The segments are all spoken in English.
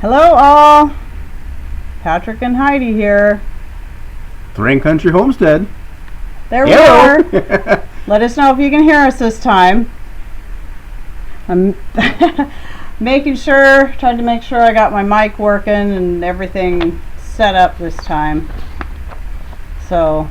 Hello all, Patrick and Heidi here. Thrain Country Homestead. There we are. Let us know if you can hear us this time. I'm trying to make sure I got my mic working and everything set up this time. So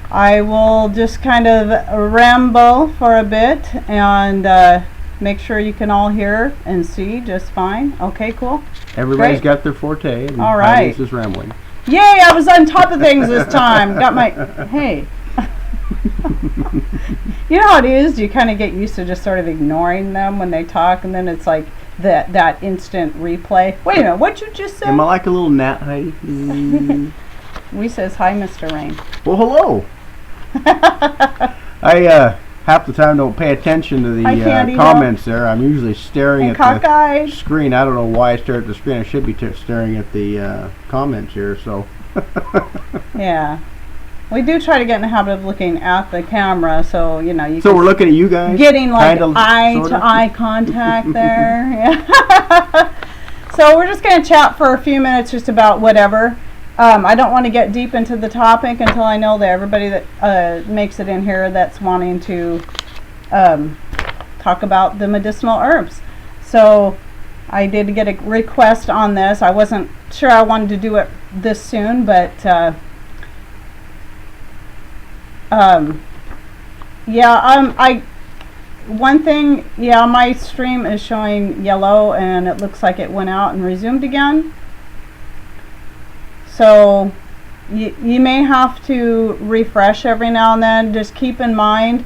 I will just kind of ramble for a bit and make sure you can all hear and see just fine. Okay, cool. Everybody's Great. got their forte. And all right. Heidi's just rambling. Yay, I was on top of things this time. Got my, hey. You know how it is? You kind of get used to just sort of ignoring them when they talk, and then it's like that instant replay. Wait a minute, what'd you just say? Am I like a little gnat, Heidi? We says, hi, Mr. Rain. Well, hello. I half the time don't pay attention to the comments there. I'm usually staring at the screen. I don't know why I stare at the screen. I should be staring at the comments here. So. Yeah. We do try to get in the habit of looking at the camera, so you know. So we're looking at you guys. Getting like eye-to-eye contact there. Yeah. So we're just going to chat for a few minutes, just about whatever. I don't want to get deep into the topic until I know that everybody that makes it in here that's wanting to talk about the medicinal herbs. So I did get a request on this. I wasn't sure I wanted to do it this soon, but my stream is showing yellow and it looks like it went out and resumed again. So you may have to refresh every now and then. Just keep in mind,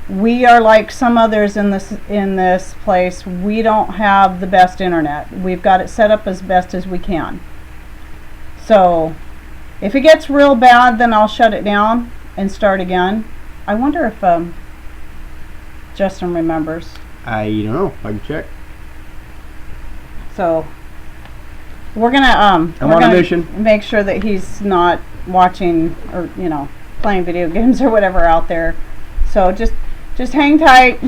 we are like some others in this place. We don't have the best internet. We've got it set up as best as we can. So if it gets real bad, then I'll shut it down and start again. I wonder if Justin remembers. I don't know. I can check. So we're gonna make sure that he's not watching or playing video games or whatever out there. So just hang tight.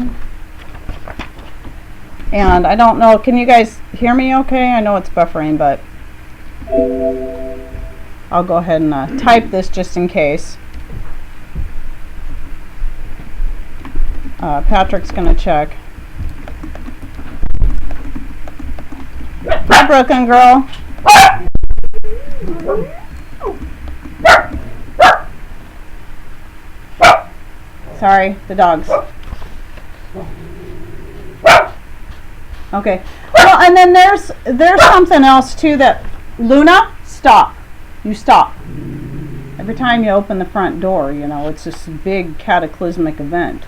And I don't know, can you guys hear me okay? I know it's buffering, but I'll go ahead and type this just in case. Patrick's gonna check. Hi, Broken Girl. Sorry, the dogs. Okay. Well, and then there's something else too that Luna, stop. You stop. Every time you open the front door, it's this big cataclysmic event.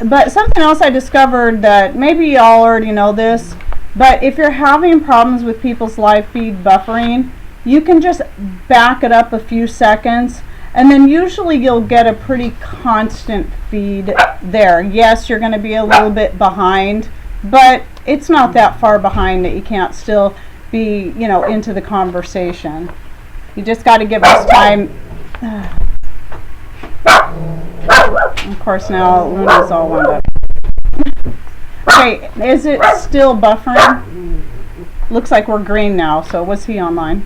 But something else I discovered that maybe y'all already know this, but if you're having problems with people's live feed buffering, you can just back it up a few seconds, and then usually you'll get a pretty constant feed there. Yes, you're going to be a little bit behind, but it's not that far behind that you can't still be, into the conversation. You just got to give us time. Of course, now Luna's all wound up. Okay, is it still buffering? Looks like we're green now, so was he online?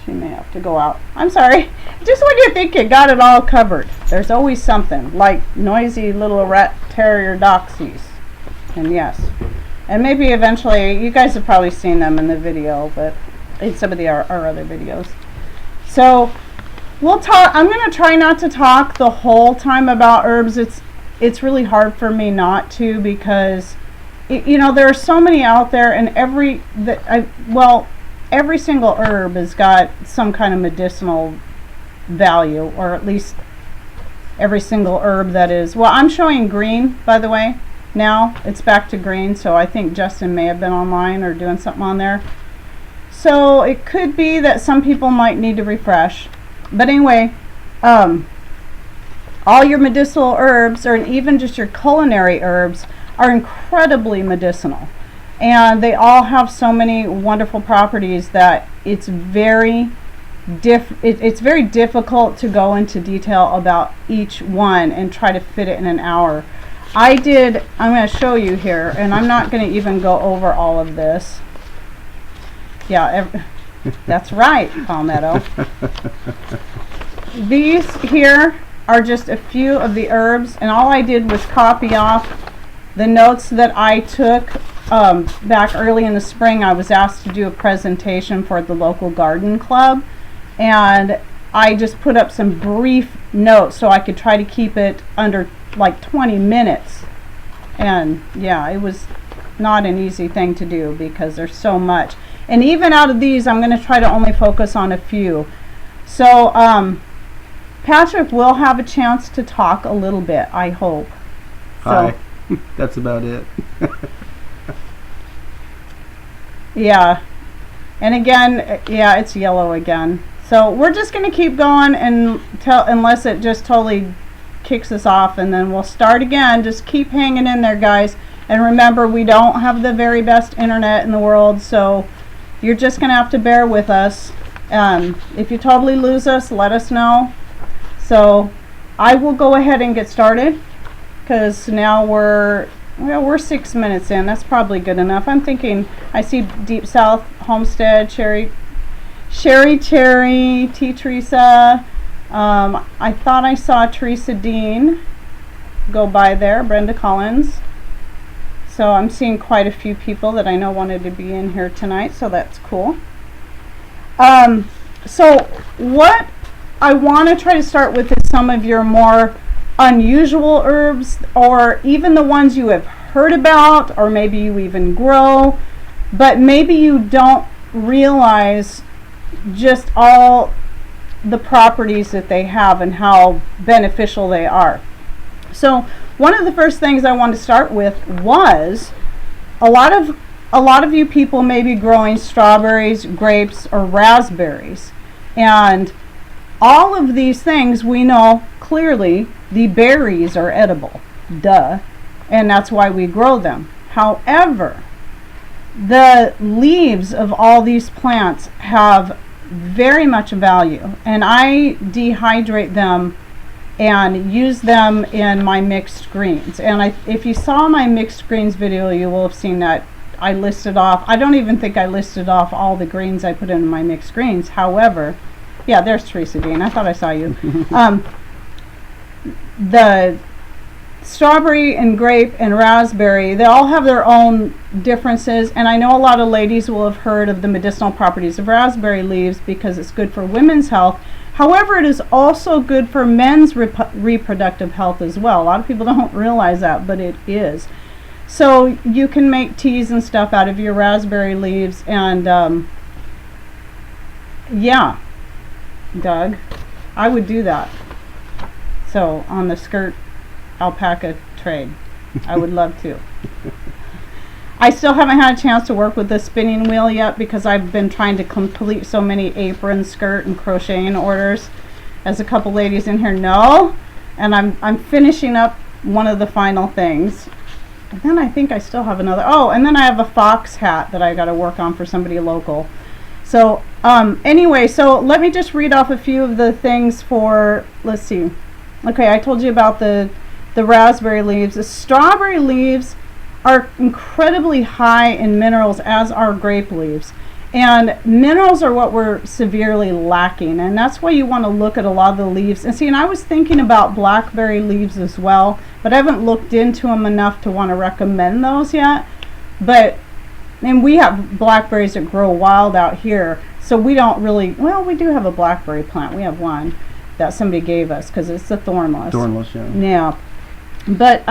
She may have to go out. I'm sorry. Just when you think you got it all covered, there's always something, like noisy little rat terrier doxies. And yes. And maybe eventually, you guys have probably seen them in the video, but in some of our other videos. So we'll talk. I'm going to try not to talk the whole time about herbs. It's really hard for me not to, because there are so many out there, and every single herb has got some kind of medicinal value, or at least every single herb that is. Well, I'm showing green, by the way. Now it's back to green, so I think Justin may have been online or doing something on there. So it could be that some people might need to refresh. But anyway, all your medicinal herbs, or even just your culinary herbs, are incredibly medicinal. And they all have so many wonderful properties that it's very difficult to go into detail about each one and try to fit it in an hour. I'm going to show you here, and I'm not going to even go over all of this. Yeah, that's right, Palmetto. These here are just a few of the herbs, and all I did was copy off the notes that I took back early in the spring. I was asked to do a presentation for the local garden club, and I just put up some brief notes so I could try to keep it under like 20 minutes. And yeah, it was not an easy thing to do because there's so much. And even out of these, I'm going to try to only focus on a few. So Patrick will have a chance to talk a little bit, I hope. Hi. That's about it. Yeah. And again, yeah, it's yellow again. So we're just going to keep going unless it just totally kicks us off, and then we'll start again. Just keep hanging in there, guys. And remember, we don't have the very best internet in the world, so you're just going to have to bear with us. If you totally lose us, let us know. So I will go ahead and get started, because now we're 6 minutes in. That's probably good enough. I'm thinking I see Deep South Homestead, Sherry Cherry, T. Teresa. I thought I saw Teresa Dean go by there, Brenda Collins. So I'm seeing quite a few people that I know wanted to be in here tonight, so that's cool. So what I want to try to start with is some of your more unusual herbs, or even the ones you have heard about, or maybe you even grow, but maybe you don't realize just all the properties that they have and how beneficial they are. So one of the first things I want to start with was a lot of you people may be growing strawberries, grapes, or raspberries, and all of these things we know clearly the berries are edible, duh, and that's why we grow them. However, the leaves of all these plants have very much value, and I dehydrate them and use them in my mixed greens. And if you saw my mixed greens video, you will have seen that I listed off, I don't even think I listed off all the greens I put in my mixed greens. However, yeah, there's Teresa Dean. I thought I saw you. The strawberry and grape and raspberry, they all have their own differences, and I know a lot of ladies will have heard of the medicinal properties of raspberry leaves because it's good for women's health. However, it is also good for men's reproductive health as well. A lot of people don't realize that, but it is. So you can make teas and stuff out of your raspberry leaves, and yeah, Doug, I would do that. So on the skirt alpaca trade, I would love to. I still haven't had a chance to work with the spinning wheel yet because I've been trying to complete so many apron, skirt, and crocheting orders, as a couple ladies in here know, and I'm finishing up one of the final things. And then I think I still have another. Oh, and then I have a fox hat that I got to work on for somebody local. So anyway, so let me just read off a few of the things for, let's see. Okay, I told you about the raspberry leaves. The strawberry leaves are incredibly high in minerals, as are grape leaves. And minerals are what we're severely lacking, and that's why you want to look at a lot of the leaves. And see, and I was thinking about blackberry leaves as well, but I haven't looked into them enough to want to recommend those yet. And we have blackberries that grow wild out here, so we don't really, well, we do have a blackberry plant. We have one that somebody gave us because it's the thornless. Thornless, yeah. Yeah. But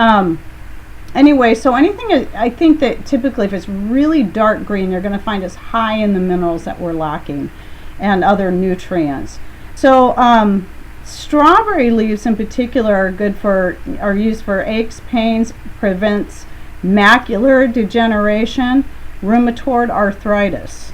anyway, so anything, I think that typically if it's really dark green, you're going to find it's high in the minerals that we're lacking and other nutrients. So strawberry leaves in particular are used for aches, pains, prevents macular degeneration, rheumatoid arthritis.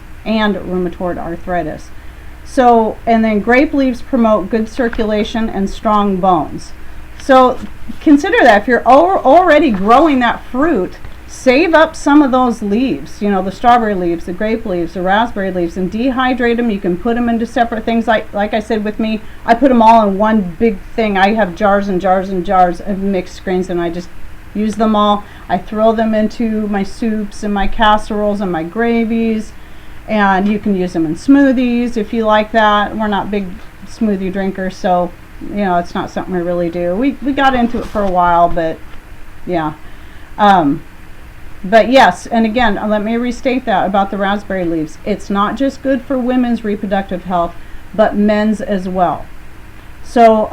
So, and then grape leaves promote good circulation and strong bones. So consider that if you're already growing that fruit, save up some of those leaves, you know, the strawberry leaves, the grape leaves, the raspberry leaves, and dehydrate them. You can put them into separate things. Like I said with me, I put them all in one big thing. I have jars and jars and jars of mixed greens, and I just use them all. I throw them into my soups and my casseroles and my gravies, and you can use them in smoothies if you like that. We're not big smoothie drinkers, so you know, it's not something we really do. We got into it for a while, but yeah. But yes, and again, let me restate that about the raspberry leaves. It's not just good for women's reproductive health, but men's as well. So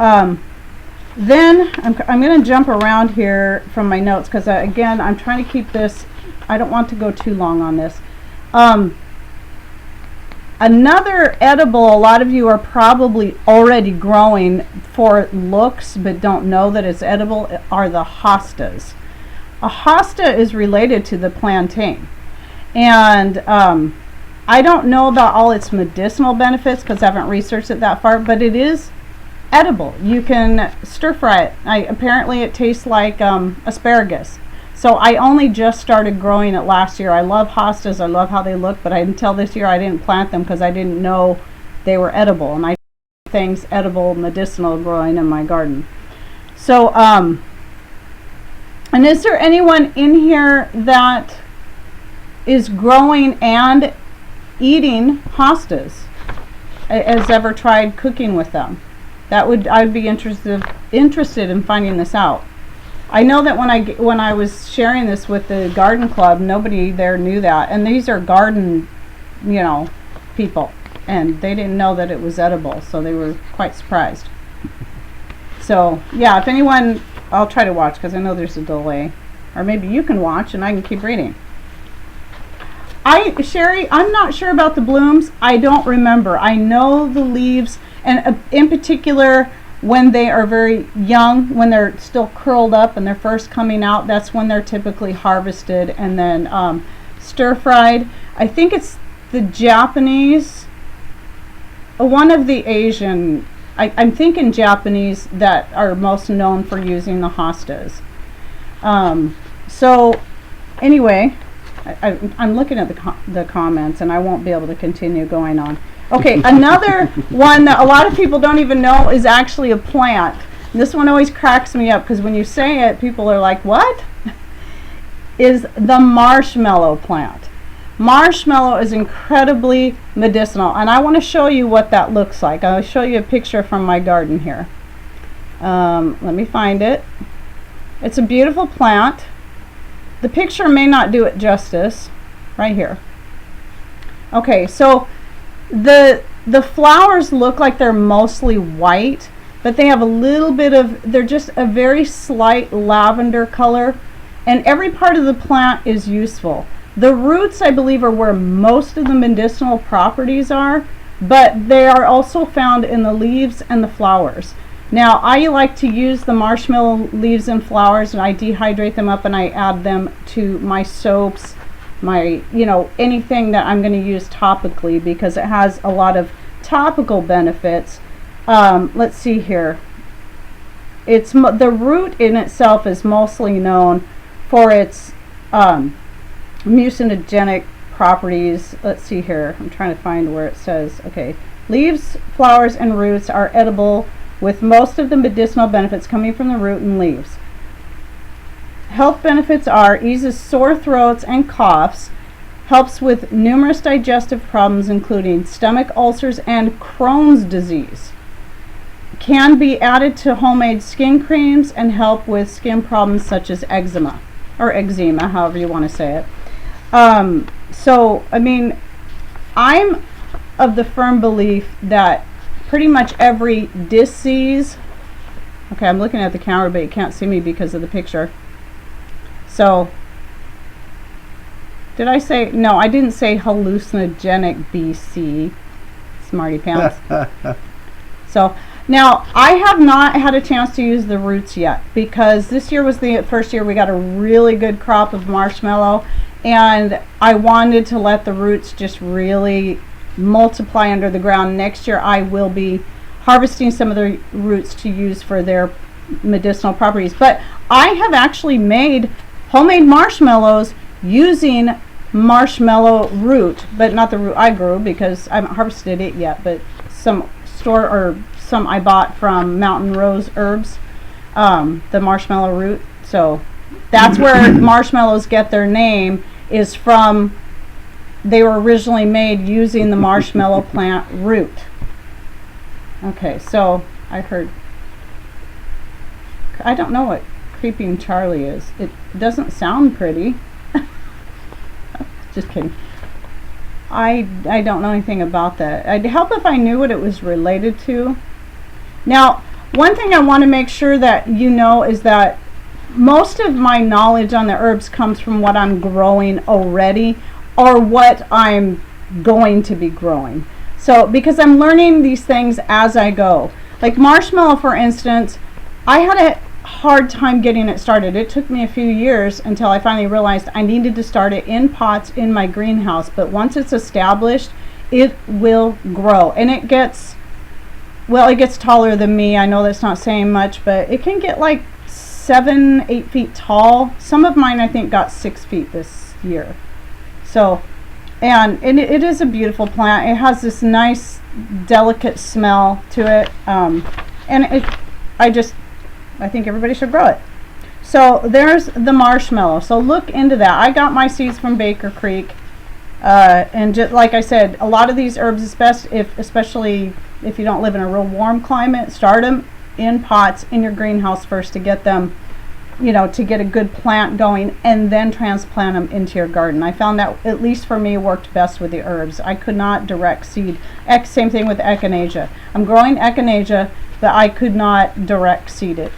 then I'm going to jump around here from my notes because again, I'm trying to keep this, I don't want to go too long on this. Another edible a lot of you are probably already growing for looks but don't know that it's edible are the hostas. A hosta is related to the plantain, and I don't know about all its medicinal benefits because I haven't researched it that far, but it is edible. You can stir fry it. Apparently it tastes like asparagus. So I only just started growing it last year. I love hostas. I love how they look, but until this year I didn't plant them because I didn't know they were edible, and I things edible, medicinal growing in my garden. So and is there anyone in here that is growing and eating hostas? Has ever tried cooking with them? I'd be interested in finding this out. I know that when I was sharing this with the garden club, nobody there knew that, and these are garden, you know, people, and they didn't know that it was edible, so they were quite surprised. So yeah, if anyone, I'll try to watch because I know there's a delay, or maybe you can watch and I can keep reading. Sherry, I'm not sure about the blooms. I don't remember. I know the leaves, and in particular when they are very young, when they're still curled up and they're first coming out, that's when they're typically harvested and then stir fried. I think it's the Japanese, one of the Asian, I'm thinking Japanese that are most known for using the hostas. So anyway, I'm looking at the comments and I won't be able to continue going on. Okay, another one that a lot of people don't even know is actually a plant. This one always cracks me up because when you say it, people are like, what? Is the marshmallow plant. Marshmallow is incredibly medicinal, and I want to show you what that looks like. I'll show you a picture from my garden here. Let me find it. It's a beautiful plant. The picture may not do it justice. Right here. Okay, so the flowers look like they're mostly white, but they have a little bit of, they're just a very slight lavender color, and every part of the plant is useful. The roots, I believe, are where most of the medicinal properties are, but they are also found in the leaves and the flowers. Now, I like to use the marshmallow leaves and flowers, and I dehydrate them up and I add them to my soaps, my, you know, anything that I'm going to use topically because it has a lot of topical benefits. Let's see here. It's the root in itself is mostly known for its mucinogenic properties. Let's see here. I'm trying to find where it says. Okay, leaves, flowers, and roots are edible, with most of the medicinal benefits coming from the root and leaves. Health benefits are eases sore throats and coughs, helps with numerous digestive problems including stomach ulcers and Crohn's disease. Can be added to homemade skin creams and help with skin problems such as eczema, or eczema, however you want to say it. So, I mean, I'm of the firm belief that pretty much every disease, okay, I'm looking at the camera, but you can't see me because of the picture. So, did I say, no, I didn't say hallucinogenic BC, smarty pants. So, now, I have not had a chance to use the roots yet because this year was the first year we got a really good crop of marshmallow, and I wanted to let the roots just really multiply under the ground. Next year I will be harvesting some of the roots to use for their medicinal properties. But I have actually made homemade marshmallows using marshmallow root, but not the root I grew because I haven't harvested it yet, but some I bought from Mountain Rose Herbs, the marshmallow root. So That's where marshmallows get their name, is from, they were originally made using the marshmallow plant root. Okay, so I don't know what Creeping Charlie is. It doesn't sound pretty. Just kidding. I don't know anything about that. I'd help if I knew what it was related to. Now, one thing I want to make sure that you know is that most of my knowledge on the herbs comes from what I'm growing already or what I'm going to be growing. So, because I'm learning these things as I go. Like marshmallow, for instance, I had a hard time getting it started. It took me a few years until I finally realized I needed to start it in pots in my greenhouse. But once it's established, it will grow. And it gets, well, it gets taller than me. I know that's not saying much, but it can get like 7-8 feet tall. Some of mine I think got 6 feet this year. So, and it is a beautiful plant. It has this nice delicate smell to it, and I think everybody should grow it. So there's the marshmallow. So look into that. I got my seeds from Baker Creek, and just like I said, a lot of these herbs is best especially if you don't live in a real warm climate, start them in pots in your greenhouse first to get them, you know, to get a good plant going, and then transplant them into your garden. I found that, at least for me, worked best with the herbs. I could not direct seed. Same thing with echinacea. I'm growing echinacea, but I could not direct seed it.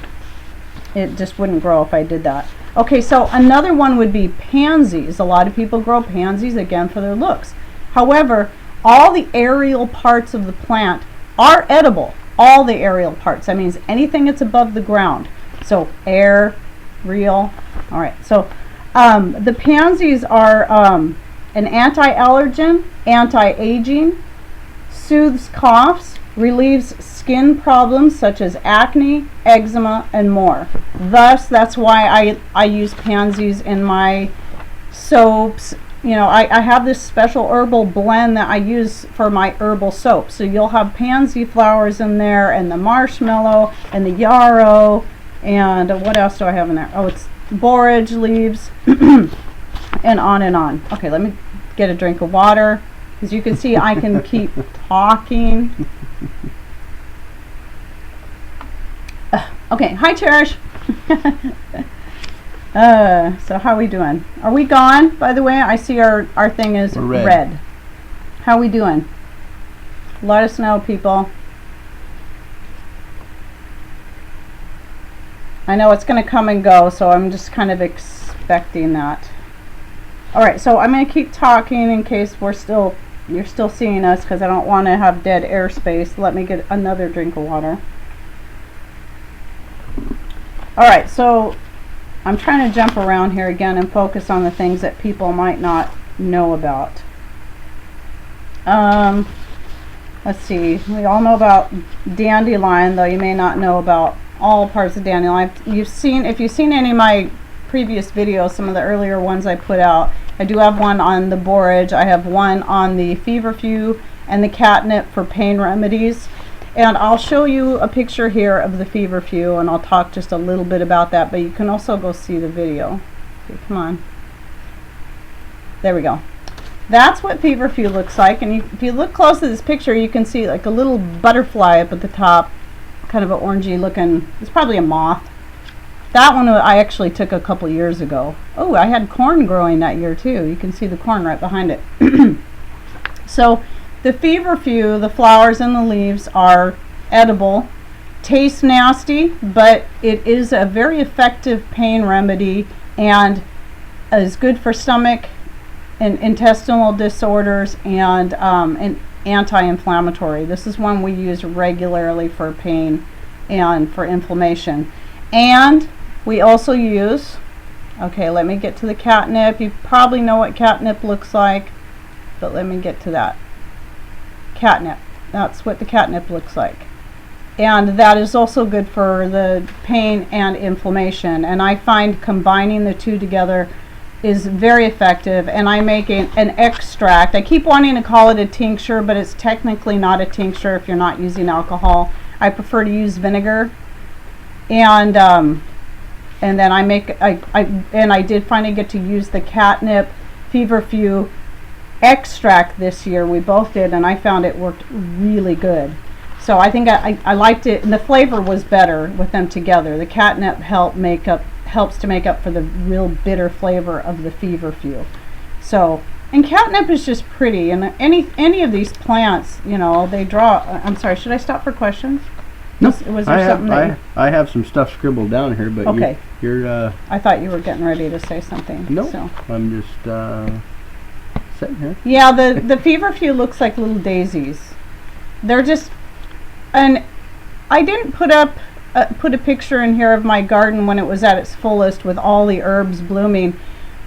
It just wouldn't grow if I did that. Okay, so another one would be pansies. A lot of people grow pansies, again, for their looks. However, all the aerial parts of the plant are edible. All the aerial parts. That means anything that's above the ground. So air, real. All right. So the pansies are an anti-allergen, anti-aging, soothes coughs, relieves skin problems such as acne, eczema, and more. Thus, that's why I use pansies in my soaps. You know, I have this special herbal blend that I use for my herbal soap. So you'll have pansy flowers in there, and the marshmallow, and the yarrow, and what else do I have in there? Oh, it's borage leaves, and on and on. Okay, let me get a drink of water. As you can see, I can keep talking. Okay, hi Cherish. So how are we doing? Are we gone, by the way? I see our thing is red. How are we doing? Let us know, people. I know it's going to come and go, so I'm just kind of expecting that. Alright, so I'm going to keep talking in case you're still seeing us, because I don't want to have dead airspace. Let me get another drink of water. Alright, so I'm trying to jump around here again and focus on the things that people might not know about. Let's see. We all know about dandelion, though you may not know about all parts of dandelion. If you've seen any of my previous videos, some of the earlier ones I put out, I do have one on the borage. I have one on the feverfew and the catnip for pain remedies. And I'll show you a picture here of the feverfew, and I'll talk just a little bit about that, but you can also go see the video. Okay, come on. There we go. That's what feverfew looks like, and if you look close at this picture, you can see like a little butterfly up at the top, kind of an orangey looking, it's probably a moth. That one I actually took a couple years ago. Oh, I had corn growing that year too. You can see the corn right behind it. So the feverfew, the flowers and the leaves are edible. Tastes nasty, but it is a very effective pain remedy and is good for stomach and intestinal disorders and anti-inflammatory. This is one we use regularly for pain and for inflammation. And we also use, okay, let me get to the catnip. You probably know what catnip looks like, but let me get to that. Catnip. That's what the catnip looks like. And that is also good for the pain and inflammation. And I find combining the two together is very effective. And I make an extract. I keep wanting to call it a tincture, but it's technically not a tincture if you're not using alcohol. I prefer to use vinegar. And And then I did finally get to use the catnip feverfew extract this year. We both did, and I found it worked really good. So I think I liked it, and the flavor was better with them together. The catnip helps to make up for the real bitter flavor of the feverfew. So, and catnip is just pretty, and any of these plants, you know, they draw. I'm sorry, should I stop for questions? No, was there something I have some stuff scribbled down here, but okay. You're I thought you were getting ready to say something. No, so. I'm just sitting here. Yeah, the feverfew looks like little daisies. They're just, and I didn't put a picture in here of my garden when it was at its fullest with all the herbs blooming,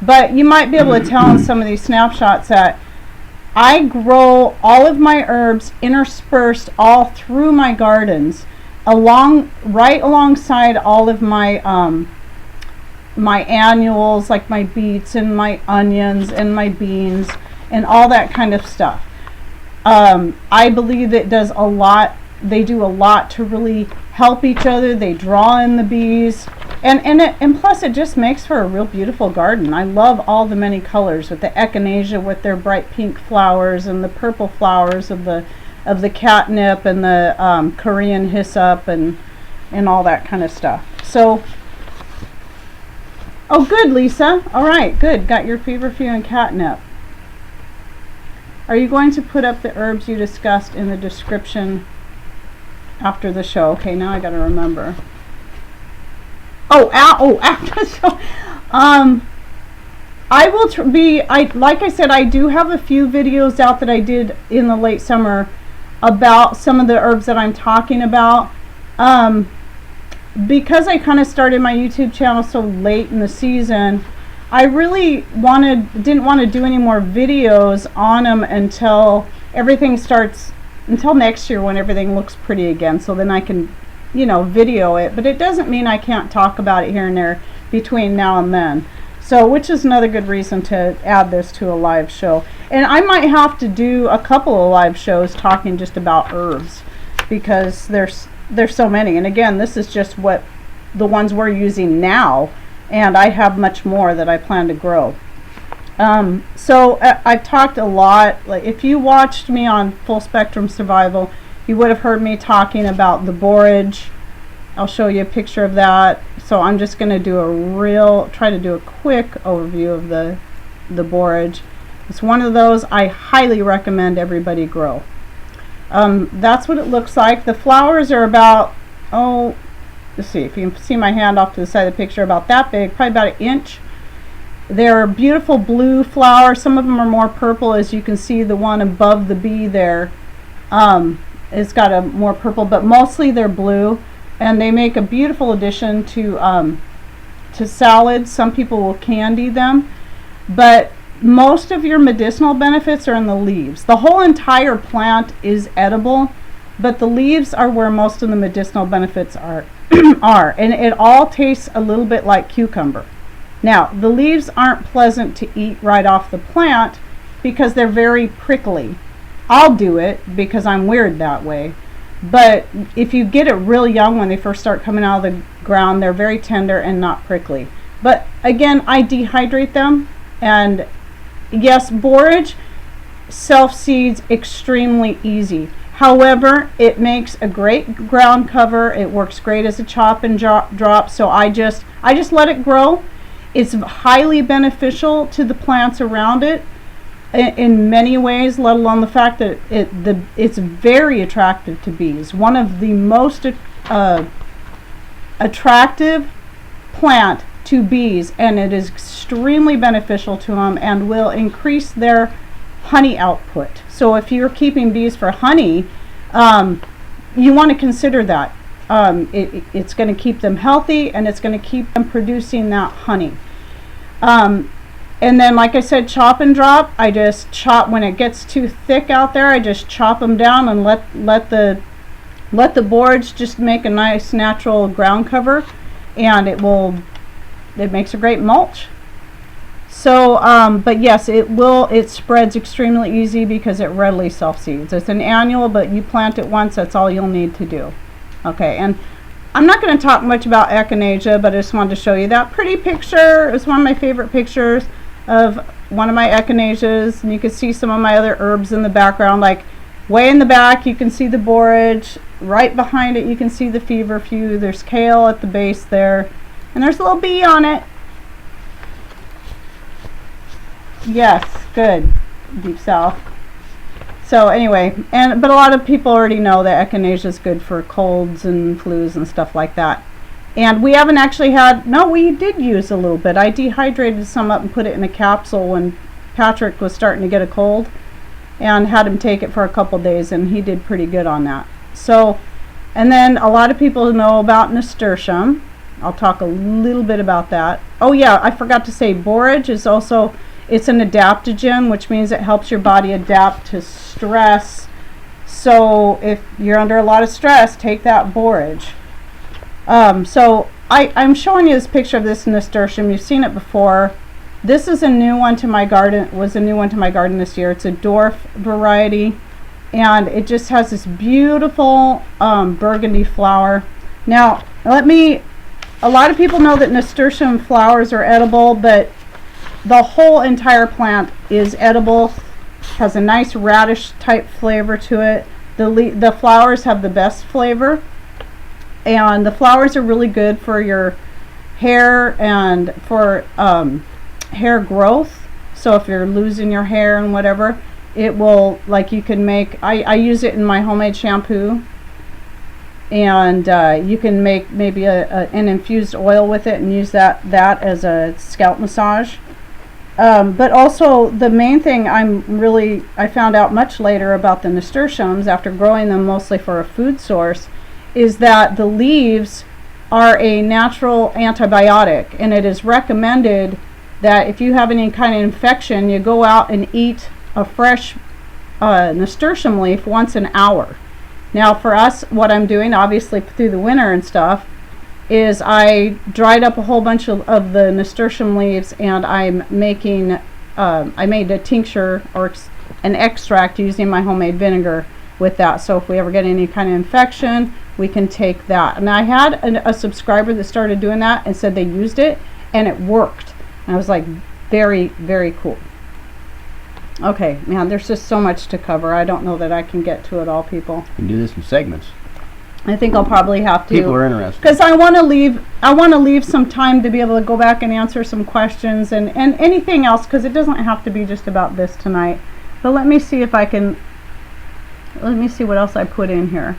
but you might be able to tell in some of these snapshots that I grow all of my herbs interspersed all through my gardens, right alongside all of my my annuals, like my beets and my onions and my beans and all that kind of stuff. I believe it does a lot. They do a lot to really help each other. They draw in the bees, and plus it just makes for a real beautiful garden. I love all the many colors with the echinacea with their bright pink flowers and the purple flowers of the catnip and the Korean hyssop and all that kind of stuff. So, oh, good, Lisa. All right, good. Got your feverfew and catnip. Are you going to put up the herbs you discussed in the description after the show? Okay, now I got to remember. After the show. I will like I said, I do have a few videos out that I did in the late summer about some of the herbs that I'm talking about. Because I kind of started my YouTube channel so late in the season, I really didn't want to do any more videos on them until next year when everything looks pretty again, so then I can, you know, video it. But it doesn't mean I can't talk about it here and there between now and then. So, which is another good reason to add this to a live show. And I might have to do a couple of live shows talking just about herbs, because there's so many. And again, this is just what the ones we're using now, and I have much more that I plan to grow. So I've talked a lot. Like, if you watched me on Full Spectrum Survival, you would have heard me talking about the borage. I'll show you a picture of that. So I'm just going to try to do a quick overview of the borage. It's one of those I highly recommend everybody grow. That's what it looks like. The flowers are about, let's see if you can see my hand off to the side of the picture, about that big, probably about 1 inch. They're beautiful blue flowers. Some of them are more purple, as you can see. The one above the bee there, it's got a more purple, but mostly they're blue, and they make a beautiful addition to salads. Some people will candy them, but most of your medicinal benefits are in the leaves. The whole entire plant is edible, but the leaves are where most of the medicinal benefits are. And it all tastes a little bit like cucumber. Now, the leaves aren't pleasant to eat right off the plant because they're very prickly. I'll do it because I'm weird that way. But if you get it real young, when they first start coming out of the ground, they're very tender and not prickly. But again, I dehydrate them. And yes, borage self-seeds extremely easy. However, it makes a great ground cover. It works great as a chop and drop. So I just let it grow. It's highly beneficial to the plants around it in many ways, let alone the fact that it's very attractive to bees. One of the most attractive plant to bees, and it is extremely beneficial to them and will increase their honey output. So if you're keeping bees for honey, you want to consider that. It's going to keep them healthy, and it's going to keep them producing that honey. And then, like I said, chop and drop. I just chop when it gets too thick out there. I just chop them down and let the borage just make a nice natural ground cover, and it makes a great mulch. So, but yes, it spreads extremely easy because it readily self-seeds. It's an annual, but you plant it once, that's all you'll need to do. Okay, and I'm not going to talk much about echinacea, but I just wanted to show you that pretty picture. It was one of my favorite pictures of one of my echinaceas, and you can see some of my other herbs in the background. Like way in the back you can see the borage, right behind it you can see the feverfew, there's kale at the base there, and there's a little bee on it. Yes, good, Deep South. So anyway, but a lot of people already know that echinacea is good for colds and flus and stuff like that. And we haven't actually had, no, we did use a little bit. I dehydrated some up and put it in a capsule when Patrick was starting to get a cold, and had him take it for a couple days, and he did pretty good on that. So, and then a lot of people know about nasturtium. I'll talk a little bit about that. Oh yeah, I forgot to say, borage is also, it's an adaptogen, which means it helps your body adapt to stress. So if you're under a lot of stress, take that borage. So I'm showing you this picture of this nasturtium. You've seen it before. This is a new one to my garden, was a new one to my garden this year. It's a dwarf variety, and it just has this beautiful burgundy flower. Now, a lot of people know that nasturtium flowers are edible, but the whole entire plant is edible. Has a nice radish type flavor to it. The flowers have the best flavor, and the flowers are really good for your hair and for hair growth. So if you're losing your hair and whatever, it will, like, you can make, I use it in my homemade shampoo, and you can make maybe an infused oil with it and use that as a scalp massage. But also the main thing I found out much later about the nasturtiums, after growing them mostly for a food source, is that the leaves are a natural antibiotic, and it is recommended that if you have any kind of infection, you go out and eat a fresh nasturtium leaf once an hour. Now for us, what I'm doing, obviously through the winter and stuff, is I dried up a whole bunch of the nasturtium leaves, and I'm making, I made a tincture or an extract using my homemade vinegar with that. So if we ever get any kind of infection, we can take that. And I had a subscriber that started doing that and said they used it and it worked. And I was like, very, very cool. Okay, man, there's just so much to cover. I don't know that I can get to it all, people. You can do this in segments. I think I'll probably have to. People are interested. Because I want to leave some time to be able to go back and answer some questions and anything else, because it doesn't have to be just about this tonight. But let me see if I can, let me see what else I put in here.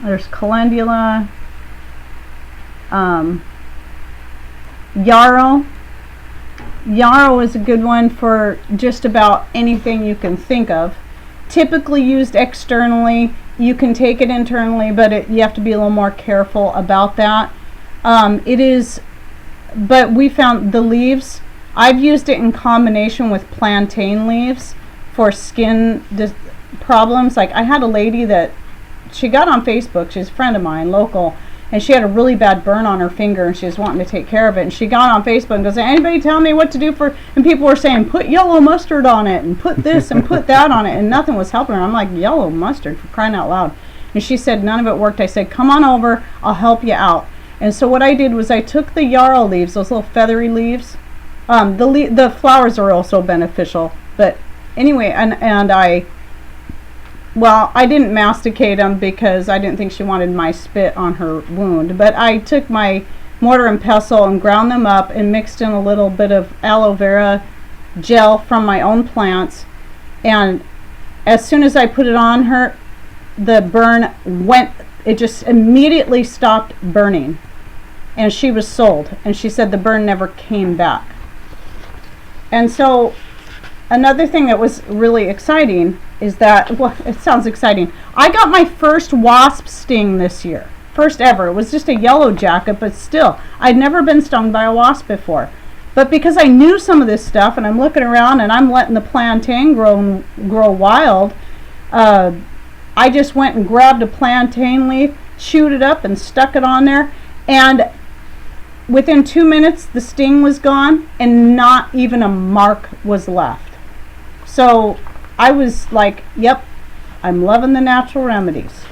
There's calendula, yarrow. Yarrow is a good one for just about anything you can think of. Typically used externally. You can take it internally, but you have to be a little more careful about that. But we found the leaves, I've used it in combination with plantain leaves for skin problems. Like I had a lady that, she got on Facebook, she's a friend of mine, local, and she had a really bad burn on her finger and she was wanting to take care of it, and she got on Facebook and goes, anybody tell me what to do and people were saying, put yellow mustard on it and put this and put that on it, and nothing was helping her. I'm like, yellow mustard, for crying out loud. And she said none of it worked. I said, come on over, I'll help you out. And so what I did was I took the yarrow leaves, those little feathery leaves. The flowers are also beneficial, but anyway, and I didn't masticate them because I didn't think she wanted my spit on her wound, but I took my mortar and pestle and ground them up and mixed in a little bit of aloe vera gel from my own plants, and as soon as I put it on her, the burn went, it just immediately stopped burning, and she was sold, and she said the burn never came back. And so another thing that was really exciting is that, well, it sounds exciting, I got my first wasp sting this year. First ever. It was just a yellow jacket, but still, I'd never been stung by a wasp before. But because I knew some of this stuff, and I'm looking around and I'm letting the plantain grow wild, I just went and grabbed a plantain leaf, chewed it up and stuck it on there, and within 2 minutes the sting was gone and not even a mark was left. So I was like, yep, I'm loving the natural remedies.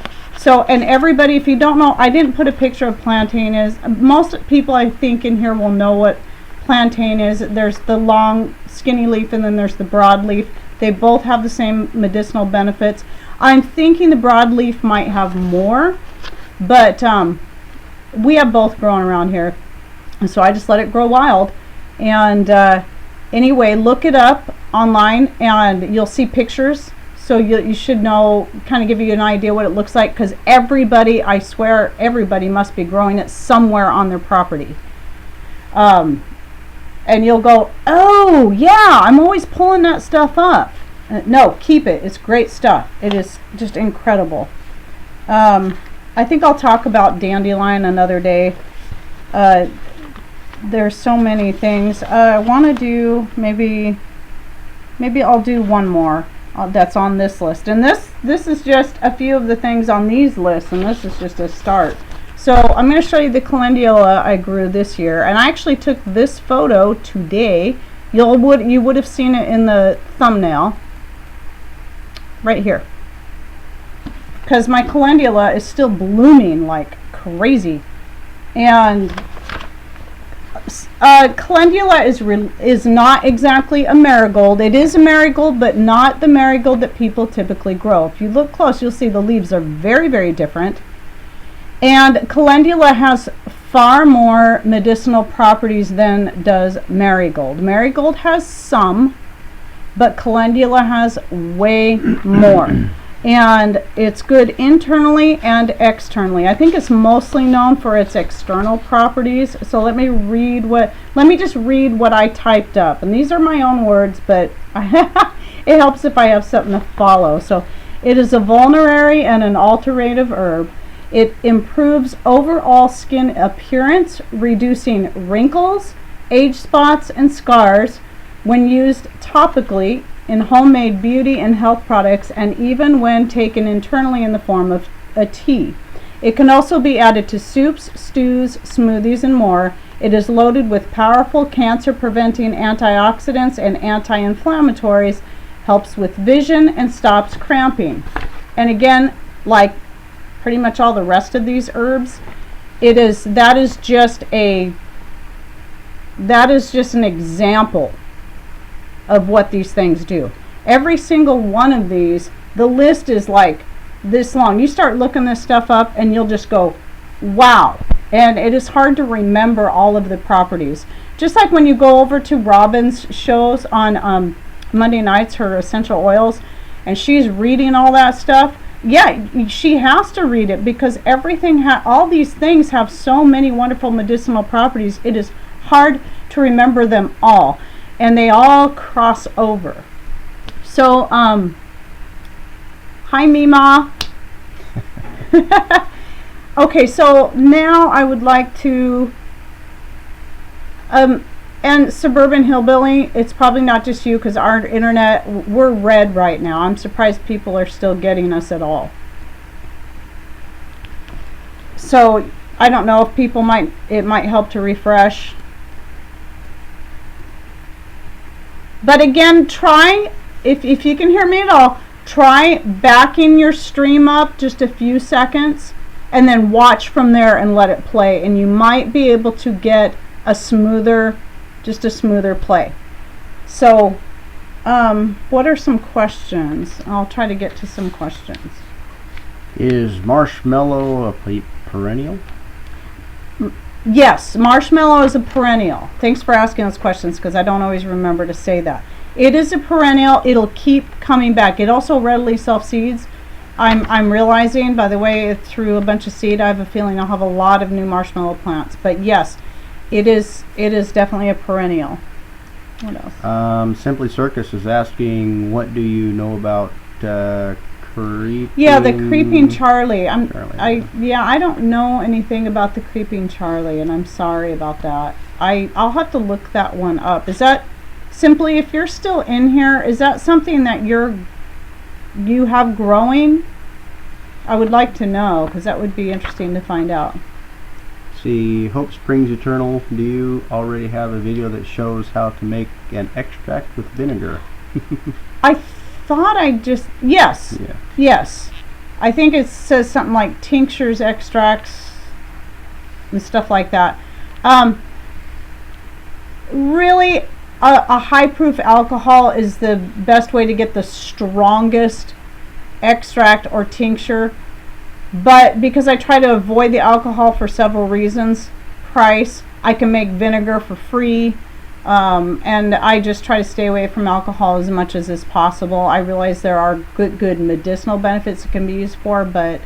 So, and everybody, if you don't know, I didn't put a picture of plantain is. Most people I think in here will know what plantain is. There's the long skinny leaf and then there's the broad leaf. They both have the same medicinal benefits. I'm thinking the broad leaf might have more, but we have both growing around here, so I just let it grow wild. And anyway, look it up online and you'll see pictures, so you should know, kind of give you an idea what it looks like, because everybody, I swear everybody must be growing it somewhere on their property. And you'll go, oh yeah, I'm always pulling that stuff up. No, keep it. It's great stuff. It is just incredible. I think I'll talk about dandelion another day. There's so many things. I want to do, maybe I'll do one more that's on this list. And this is just a few of the things on these lists, and this is just a start. So I'm going to show you the calendula I grew this year, and I actually took this photo today. You would have seen it in the thumbnail right here, because my calendula is still blooming like crazy. And calendula is not exactly a marigold. It is a marigold, but not the marigold that people typically grow. If you look close, you'll see the leaves are very, very different. And calendula has far more medicinal properties than does marigold. Marigold has some, but calendula has way more. And it's good internally and externally. I think it's mostly known for its external properties. So let me just read what I typed up. And these are my own words, but it helps if I have something to follow. So it is a vulnerary and an alterative herb. It improves overall skin appearance, reducing wrinkles, age spots, and scars when used topically in homemade beauty and health products, and even when taken internally in the form of a tea. It can also be added to soups, stews, smoothies, and more. It is loaded with powerful cancer-preventing antioxidants and anti-inflammatories, helps with vision, and stops cramping. And again, like pretty much all the rest of these herbs, that is just an example of what these things do. Every single one of these, the list is like this long. You start looking this stuff up and you'll just go, wow. And it is hard to remember all of the properties. Just like when you go over to Robin's shows on Monday nights, her essential oils, and she's reading all that stuff. Yeah, she has to read it, because all these things have so many wonderful medicinal properties. It is hard to remember them all, and they all cross over. So, hi Mima. Okay, so now I would like to, and Suburban Hillbilly, it's probably not just you, because our internet, we're red right now. I'm surprised people are still getting us at all. So I don't know if it might help to refresh. But again, try, if you can hear me at all, try backing your stream up just a few seconds and then watch from there and let it play, and you might be able to get a smoother play. So what are some questions? I'll try to get to some questions. Is marshmallow a perennial? Yes, marshmallow is a perennial. Thanks for asking those questions, because I don't always remember to say that. It is a perennial. It'll keep coming back. It also readily self-seeds. I'm realizing, by the way, it threw a bunch of seed. I have a feeling I'll have a lot of new marshmallow plants. But yes, it is definitely a perennial. What else? Simply Circus is asking, what do you know about creeping? Yeah, the creeping Charlie. I don't know anything about the creeping Charlie, and I'm sorry about that. I'll have to look that one up. Is that simply, if you're still in here, is that something that you have growing? I would like to know, because that would be interesting to find out. See, Hope Springs Eternal, do you already have a video that shows how to make an extract with vinegar? I thought I just, yes. Yeah. Yes. I think it says something like tinctures, extracts, and stuff like that. Really, a high proof alcohol is the best way to get the strongest extract or tincture. But because I try to avoid the alcohol for several reasons, price, I can make vinegar for free. And I just try to stay away from alcohol as much as is possible. I realize there are good medicinal benefits it can be used for, but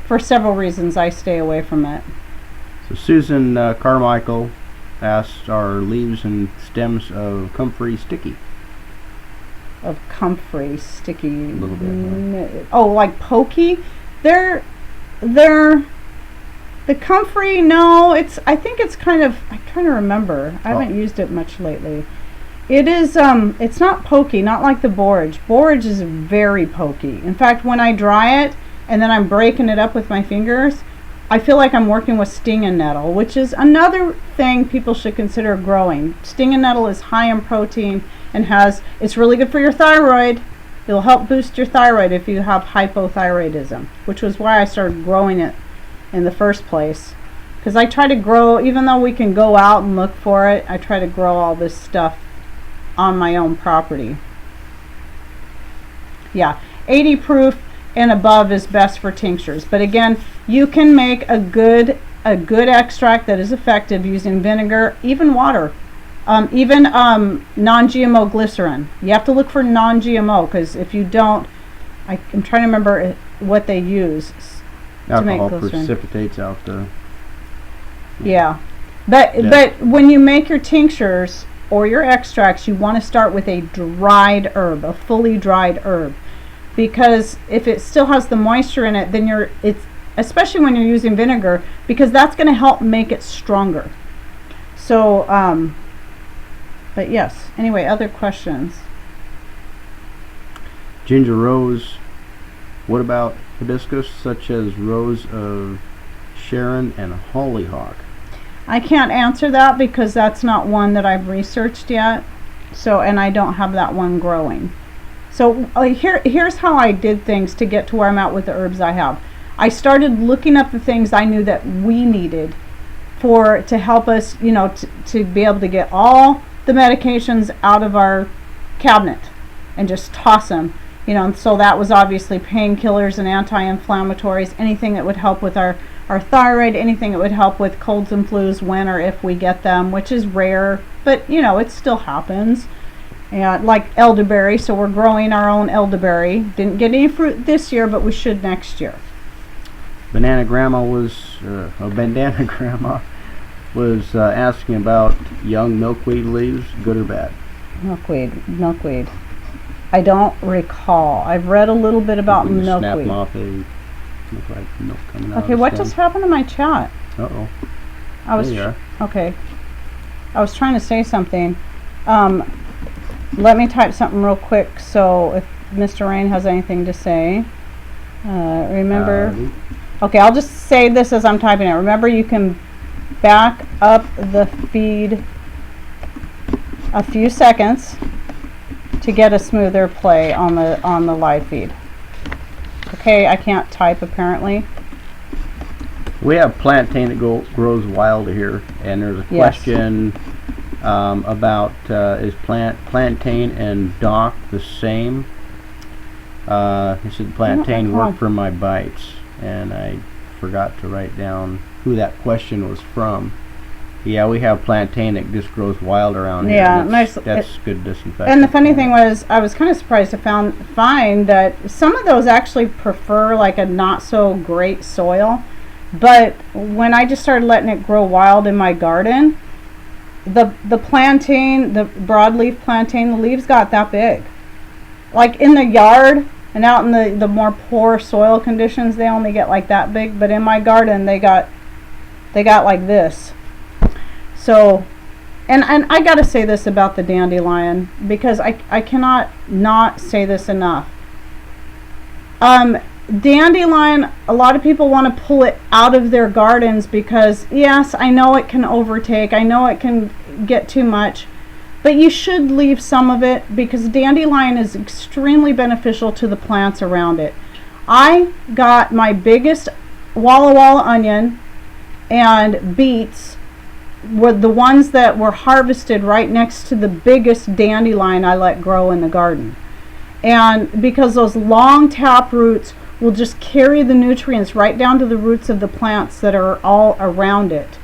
for several reasons I stay away from it. So Susan Carmichael asked, are leaves and stems of comfrey sticky? Of comfrey sticky? A little bit. Huh? Oh, like pokey? They're the comfrey, no, I think it's kind of, I'm trying to remember. I haven't used it much lately. It is, it's not pokey, not like the borage. Borage is very pokey. In fact, when I dry it and then I'm breaking it up with my fingers, I feel like I'm working with stinging nettle, which is another thing people should consider growing. Stinging nettle is high in protein and it's really good for your thyroid. It'll help boost your thyroid if you have hypothyroidism, which was why I started growing it in the first place, because I try to grow, even though we can go out and look for it, I try to grow all this stuff on my own property. Yeah, 80 proof and above is best for tinctures, but again, you can make a good extract that is effective using vinegar, even water, even non-GMO glycerin. You have to look for non-GMO, because if you don't, I'm trying to remember what they use. Alcohol precipitates out the... Yeah. But when you make your tinctures or your extracts, you want to start with a dried herb, a fully dried herb. Because if it still has the moisture in it, then especially when you're using vinegar, because that's going to help make it stronger. So, but yes. Anyway, other questions? Ginger rose. What about hibiscus, such as rose of Sharon and hollyhock? I can't answer that because that's not one that I've researched yet. So, and I don't have that one growing. So here's how I did things to get to where I'm at with the herbs I have. I started looking up the things I knew that we needed to help us, to be able to get all the medications out of our cabinet and just toss them. And so that was obviously painkillers and anti-inflammatories, anything that would help with our thyroid, anything that would help with colds and flus when or if we get them, which is rare, but it still happens. And like elderberry, so we're growing our own elderberry. Didn't get any fruit this year, but we should next year. Bandana Grandma was asking about young milkweed leaves, good or bad? Milkweed. I don't recall. I've read a little bit about milkweed. Snap them off, they look like milk coming out. Okay, what just happened to my chat? Uh-oh. Okay. I was trying to say something. Let me type something real quick, so if Mr. Rain has anything to say. Remember... Okay, I'll just say this as I'm typing it. Remember, you can back up the feed a few seconds to get a smoother play on the live feed. Okay, I can't type apparently. We have plantain that grows wild here, and there's a question about is plantain and dock the same? He said plantain work for my bites, and I forgot to write down who that question was from. Yeah, we have plantain that just grows wild around here. Yeah, that's good disinfectant. And the funny thing was, I was kind of surprised to find that some of those actually prefer like a not so great soil. But when I just started letting it grow wild in my garden, the plantain, the broadleaf plantain, the leaves got that big. Like in the yard and out in the more poor soil conditions, they only get like that big. But in my garden, they got like this. So, and I gotta say this about the dandelion, because I cannot not say this enough. Dandelion, a lot of people want to pull it out of their gardens because, yes, I know it can overtake, I know it can get too much, but you should leave some of it because dandelion is extremely beneficial to the plants around it. I got my biggest Walla Walla onion and beets were the ones that were harvested right next to the biggest dandelion I let grow in the garden. And because those long tap roots will just carry the nutrients right down to the roots of the plants that are all around it.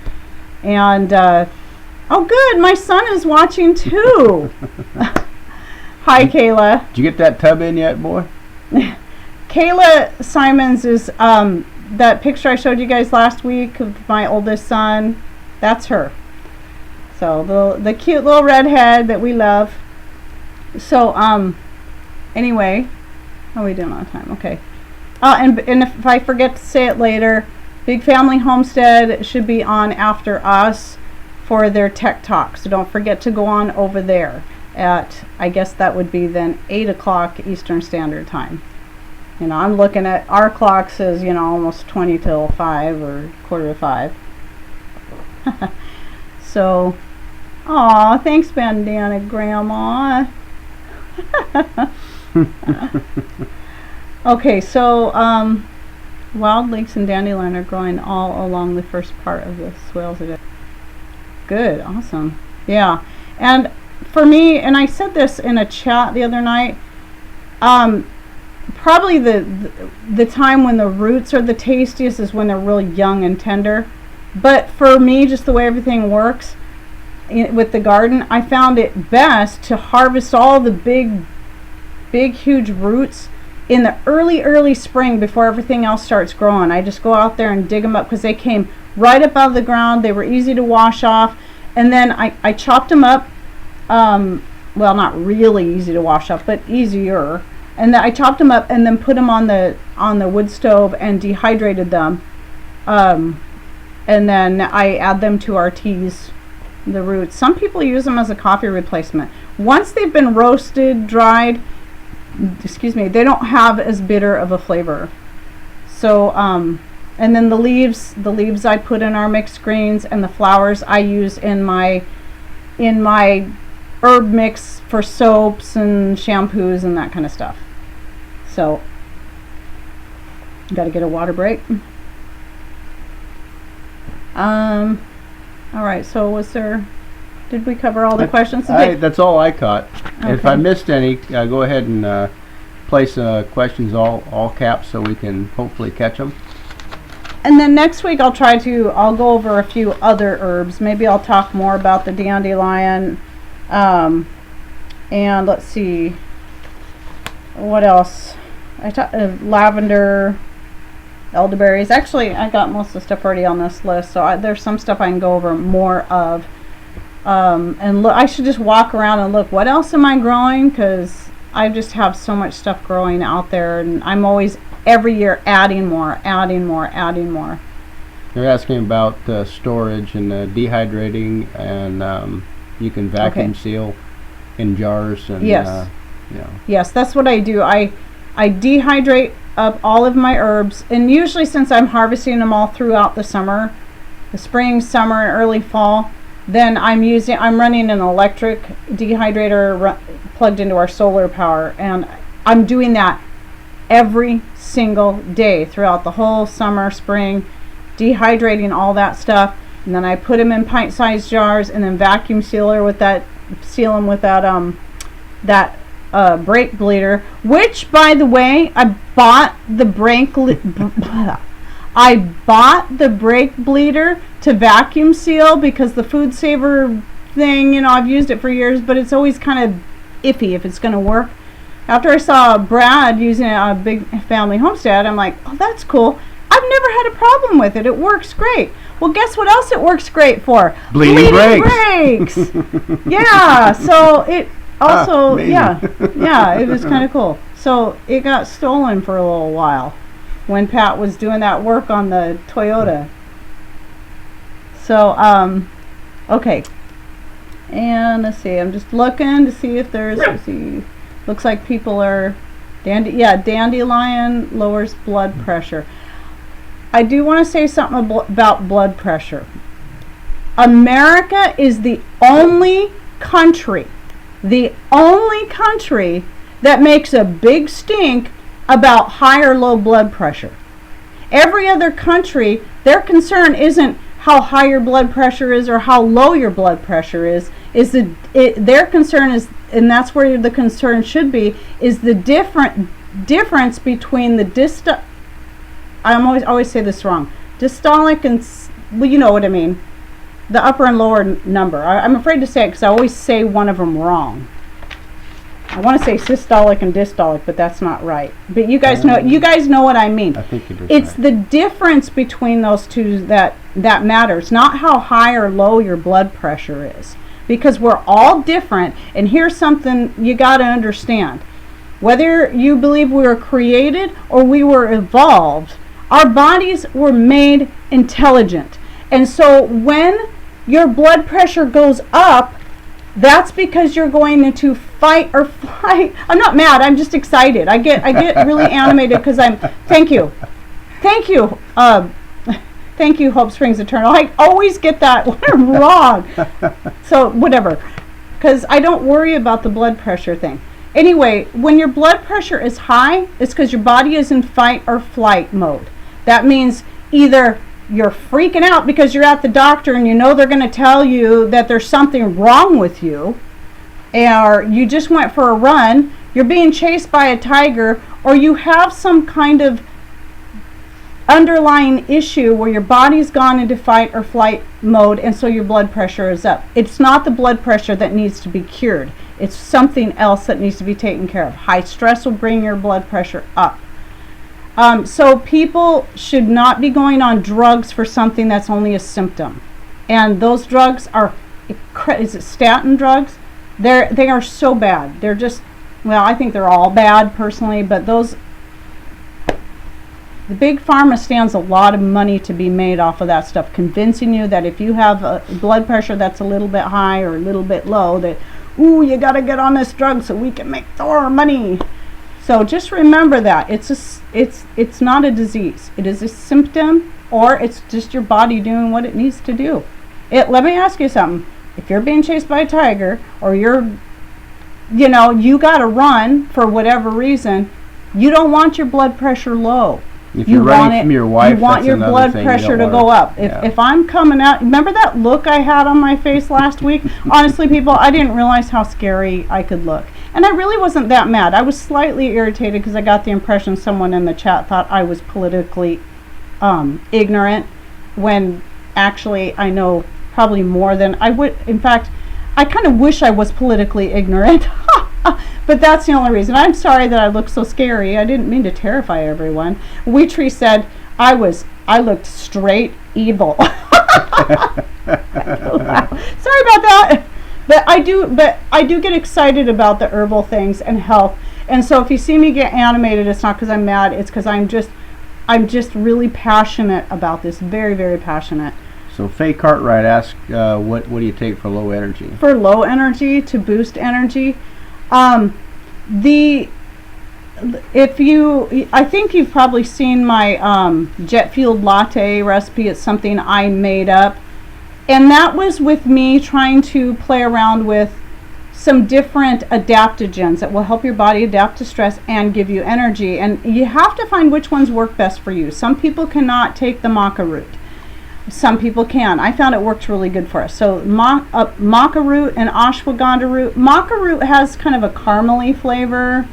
And oh good, my son is watching too. Hi Kayla. Did you get that tub in yet, boy? Kayla Simons is that picture I showed you guys last week of my oldest son. That's her. So the cute little redhead that we love. So anyway, how are we doing on time? Okay. And if I forget to say it later, Big Family Homestead should be on after us for their tech talk. So don't forget to go on over there at, I guess that would be then 8 o'clock Eastern Standard Time. You know, I'm looking at our clock says, you know, almost 20 till 5 or quarter to 5. So, aw, thanks Bandana Grandma. Okay, so wild leeks and dandelion are growing all along the first part of the swales. Good, awesome. Yeah, and for me, and I said this in a chat the other night, probably the time when the roots are the tastiest is when they're really young and tender. But for me, just the way everything works with the garden, I found it best to harvest all the big huge roots in the early spring before everything else starts growing. I just go out there and dig them up because they came right up out of the ground. They were easy to wash off, and then I chopped them up. Well, not really easy to wash up, but easier. And then I chopped them up and then put them on the wood stove and dehydrated them. And then I add them to our teas, the roots. Some people use them as a coffee replacement. Once they've been roasted, dried, excuse me, they don't have as bitter of a flavor. So, and then the leaves I put in our mixed greens, and the flowers I use in my herb mix for soaps and shampoos and that kind of stuff. So, got to get a water break. All right, so did we cover all the questions? That's all I caught. Okay. If I missed any, go ahead and place questions all caps so we can hopefully catch them. And then next week I'll go over a few other herbs. Maybe I'll talk more about the dandelion. And let's see, what else? Lavender, elderberries. Actually, I got most of the stuff already on this list, so there's some stuff I can go over more of. And look, I should just walk around and look, what else am I growing? Because I just have so much stuff growing out there, and I'm always every year adding more. They're asking about storage and dehydrating, and you can vacuum seal in jars. And, yes. Yeah. Yes, that's what I do. I dehydrate up all of my herbs, and usually since I'm harvesting them all throughout the summer, the spring, summer, and early fall, then I'm running an electric dehydrator plugged into our solar power, and I'm doing that every single day throughout the whole summer, spring, dehydrating all that stuff, and then I put them in pint-sized jars and then vacuum seal them with that brake bleeder, which, by the way, I bought the brake bleeder to vacuum seal because the food saver thing, you know, I've used it for years, but it's always kind of iffy if it's going to work. After I saw Brad using it on a Big Family Homestead, I'm like, oh, that's cool. I've never had a problem with it. It works great. Well, guess what else it works great for? Bleeding brakes. Yeah, so it also, yeah, it was kind of cool. So it got stolen for a little while when Pat was doing that work on the Toyota. So, okay. And let's see, I'm just looking to see if there's, looks like people are, dandelion lowers blood pressure. I do want to say something about blood pressure. America is the only country that makes a big stink about high or low blood pressure. Every other country, their concern isn't how high your blood pressure is or how low your blood pressure is their concern is, and that's where the concern should be, is the difference between the I always say this wrong, systolic and, well, you know what I mean, the upper and lower number. I'm afraid to say it because I always say one of them wrong. I want to say systolic and dystolic, but that's not right. But you guys know what I mean. I think it is. It's right. the difference between those two that matters, not how high or low your blood pressure is. Because we're all different, and here's something you got to understand. Whether you believe we were created or we were evolved, our bodies were made intelligent. And so when your blood pressure goes up, that's because you're going into fight or flight. I'm not mad, I'm just excited. I get really animated because thank you, Hope Springs Eternal. I always get that wrong. So whatever, because I don't worry about the blood pressure thing. Anyway, when your blood pressure is high, it's because your body is in fight or flight mode. That means either you're freaking out because you're at the doctor and you know they're going to tell you that there's something wrong with you, or you just went for a run, you're being chased by a tiger, or you have some kind of underlying issue where your body's gone into fight or flight mode, and so your blood pressure is up. It's not the blood pressure that needs to be cured. It's something else that needs to be taken care of. High stress will bring your blood pressure up. So people should not be going on drugs for something that's only a symptom. And those drugs are, is it statin drugs? They are so bad. They're just, well, I think they're all bad personally, but the big pharma stands a lot of money to be made off of that stuff, convincing you that if you have a blood pressure that's a little bit high or a little bit low, that, ooh, you got to get on this drug so we can make more money. So just remember that it's not a disease. It is a symptom, or it's just your body doing what it needs to do. Let me ask you something. If you're being chased by a tiger, or you got to run for whatever reason, you don't want your blood pressure low. If you're running from your wife, you want your blood pressure to go up. If I'm coming out, remember that look I had on my face last week? Honestly, people, I didn't realize how scary I could look. And I really wasn't that mad. I was slightly irritated because I got the impression someone in the chat thought I was politically ignorant, when actually I know probably more than I would. In fact, I kind of wish I was politically ignorant. But that's the only reason. I'm sorry that I look so scary. I didn't mean to terrify everyone. Wheatree said I looked straight evil. Sorry about that. But I do get excited about the herbal things and health. And so if you see me get animated, it's not because I'm mad. It's because I'm just really passionate about this. Very, very passionate. So Faye Cartwright asked, what do you take for low energy? For low energy, to boost energy, I think you've probably seen my jet fueled latte recipe. It's something I made up. And that was with me trying to play around with some different adaptogens that will help your body adapt to stress and give you energy. And you have to find which ones work best for you. Some people cannot take the maca root. Some people can. I found it works really good for us. So maca root and ashwagandha root. Maca root has kind of a caramely flavor.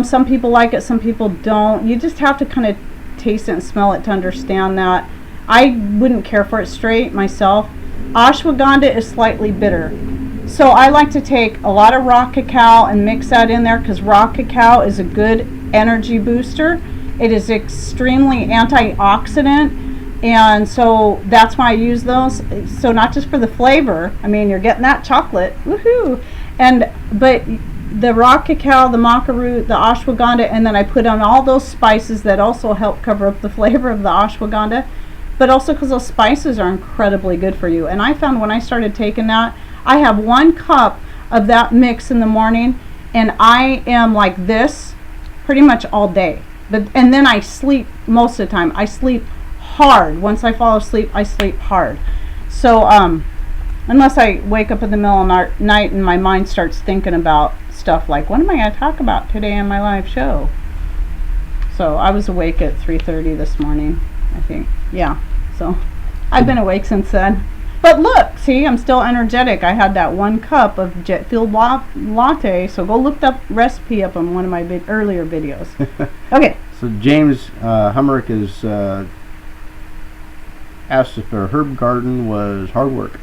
Some people like it, some people don't. You just have to kind of taste it and smell it to understand that. I wouldn't care for it straight myself. Ashwagandha is slightly bitter. So I like to take a lot of raw cacao and mix that in there, because raw cacao is a good energy booster. It is extremely antioxidant, and so that's why I use those. So not just for the flavor, I mean, you're getting that chocolate, woohoo! But the raw cacao, the maca root, the ashwagandha, and then I put on all those spices that also help cover up the flavor of the ashwagandha, but also because those spices are incredibly good for you. And I found when I started taking that, I have 1 cup of that mix in the morning, and I am like this pretty much all day. And then I sleep most of the time. I sleep hard. Once I fall asleep, I sleep hard. So unless I wake up in the middle of the night and my mind starts thinking about stuff like, what am I going to talk about today on my live show? So I was awake at 3:30 this morning, I think. Yeah. So I've been awake since then. But look, see, I'm still energetic. I had that 1 cup of jet fueled latte. So go look that recipe up on one of my earlier videos. Okay. So James Hummerick is asked if a herb garden was hard work.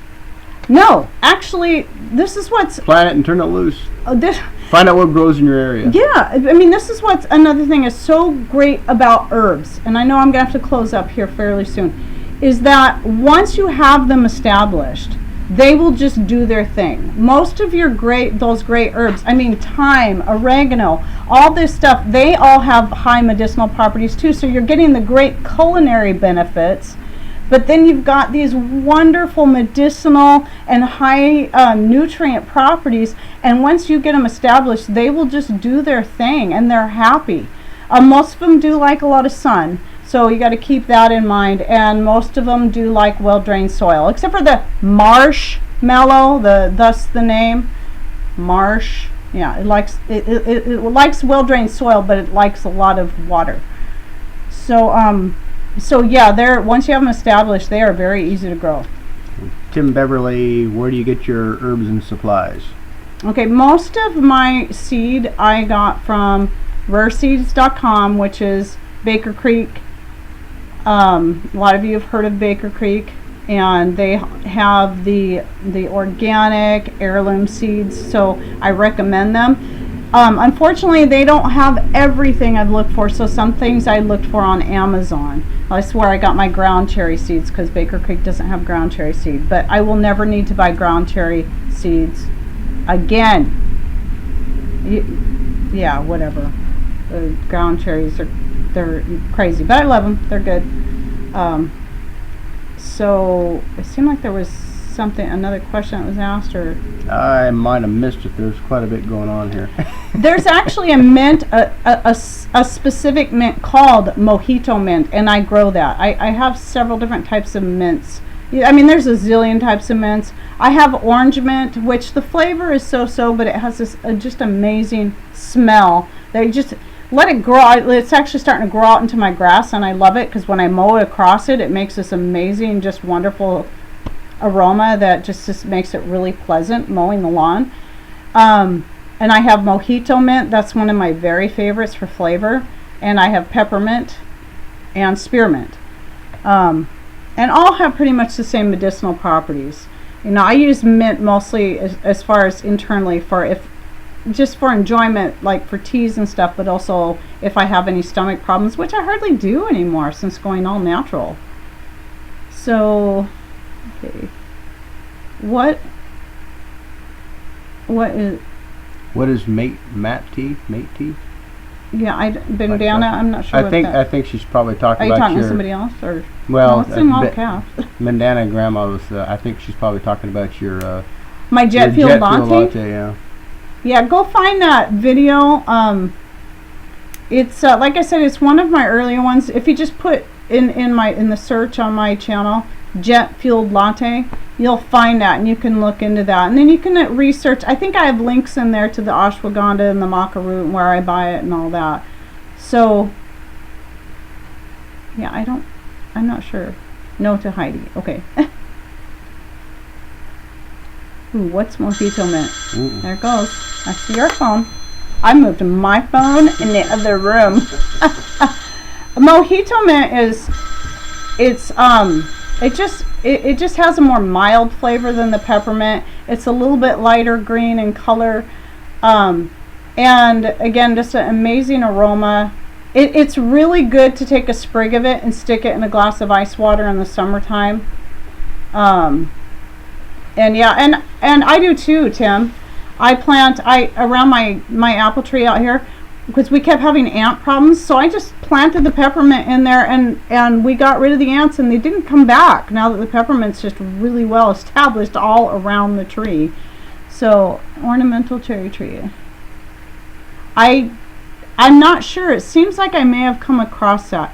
No, actually, this is what's Plant it and turn it loose. this. Find out what grows in your area. Yeah, I mean, this is what's another thing is so great about herbs, and I know I'm gonna have to close up here fairly soon, is that once you have them established, they will just do their thing. Most of those great herbs, I mean, thyme, oregano, all this stuff, they all have high medicinal properties too. So you're getting the great culinary benefits. But then you've got these wonderful medicinal and high nutrient properties. And once you get them established, they will just do their thing and they're happy. Most of them do like a lot of sun. So you got to keep that in mind. And most of them do like well-drained soil. Except for the marshmallow, thus the name. Marsh. Yeah, it likes well-drained soil, but it likes a lot of water. So yeah, once you have them established, they are very easy to grow. Tim Beverly, where do you get your herbs and supplies? Okay, most of my seed I got from rareseeds.com, which is Baker Creek. A lot of you have heard of Baker Creek, and they have the organic heirloom seeds, so I recommend them. Unfortunately, they don't have everything I've looked for, so some things I looked for on Amazon. That's where I got my ground cherry seeds, because Baker Creek doesn't have ground cherry seed. But I will never need to buy ground cherry seeds again. Yeah, whatever. Ground cherries they're crazy, but I love them. They're good. So it seemed like there was another question that was asked, or I might have missed it. There's quite a bit going on here. There's actually a mint, a specific mint called Mojito Mint, and I grow that. I have several different types of mints. I mean, there's a zillion types of mints. I have orange mint, which the flavor is so-so, but it has this just amazing smell. They just let it grow. It's actually starting to grow out into my grass, and I love it because when I mow it across it, it makes this amazing, just wonderful aroma that just makes it really pleasant mowing the lawn. And I have Mojito Mint. That's one of my very favorites for flavor. And I have peppermint and spearmint. And all have pretty much the same medicinal properties. You know, I use mint mostly as far as internally just for enjoyment, like for teas and stuff, but also if I have any stomach problems, which I hardly do anymore since going all natural. So, okay. What is mate tea? Yeah, bandana. I'm not sure. I think she's probably talking about. Are you talking to somebody else, or? Well, no, it's in all caps. Bandana grandma was. I think she's probably talking about your. My jet fuel latte. Yeah. Yeah, go find that video. It's like I said, it's one of my earlier ones. If you just put in the search on my channel, jet fueled latte, you'll find that, and you can look into that, and then you can research. I think I have links in there to the ashwagandha and the maca root and where I buy it and all that. So yeah, I'm not sure. No to Heidi. Okay. Ooh, what's Mojito Mint? Ooh. There it goes. That's your phone. I moved my phone in the other room. Mojito Mint it just has a more mild flavor than the peppermint. It's a little bit lighter green in color, and again, just an amazing aroma. It's really good to take a sprig of it and stick it in a glass of ice water in the summertime. And yeah, and I do too, Tim. I plant around my apple tree out here, because we kept having ant problems, so I just planted the peppermint in there, and we got rid of the ants, and they didn't come back now that the peppermint's just really well established all around the tree. So, ornamental cherry tree. I'm not sure. It seems like I may have come across that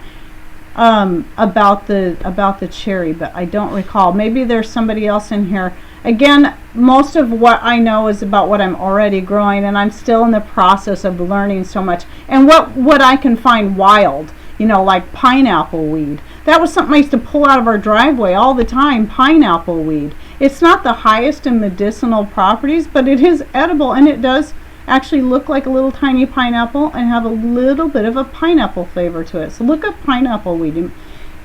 about the cherry, but I don't recall. Maybe there's somebody else in here Again, most of what I know is about what I'm already growing, and I'm still in the process of learning so much. And what I can find wild, like pineapple weed. That was something I used to pull out of our driveway all the time, pineapple weed. It's not the highest in medicinal properties, but it is edible, and it does actually look like a little tiny pineapple and have a little bit of a pineapple flavor to it. So look up pineapple weed.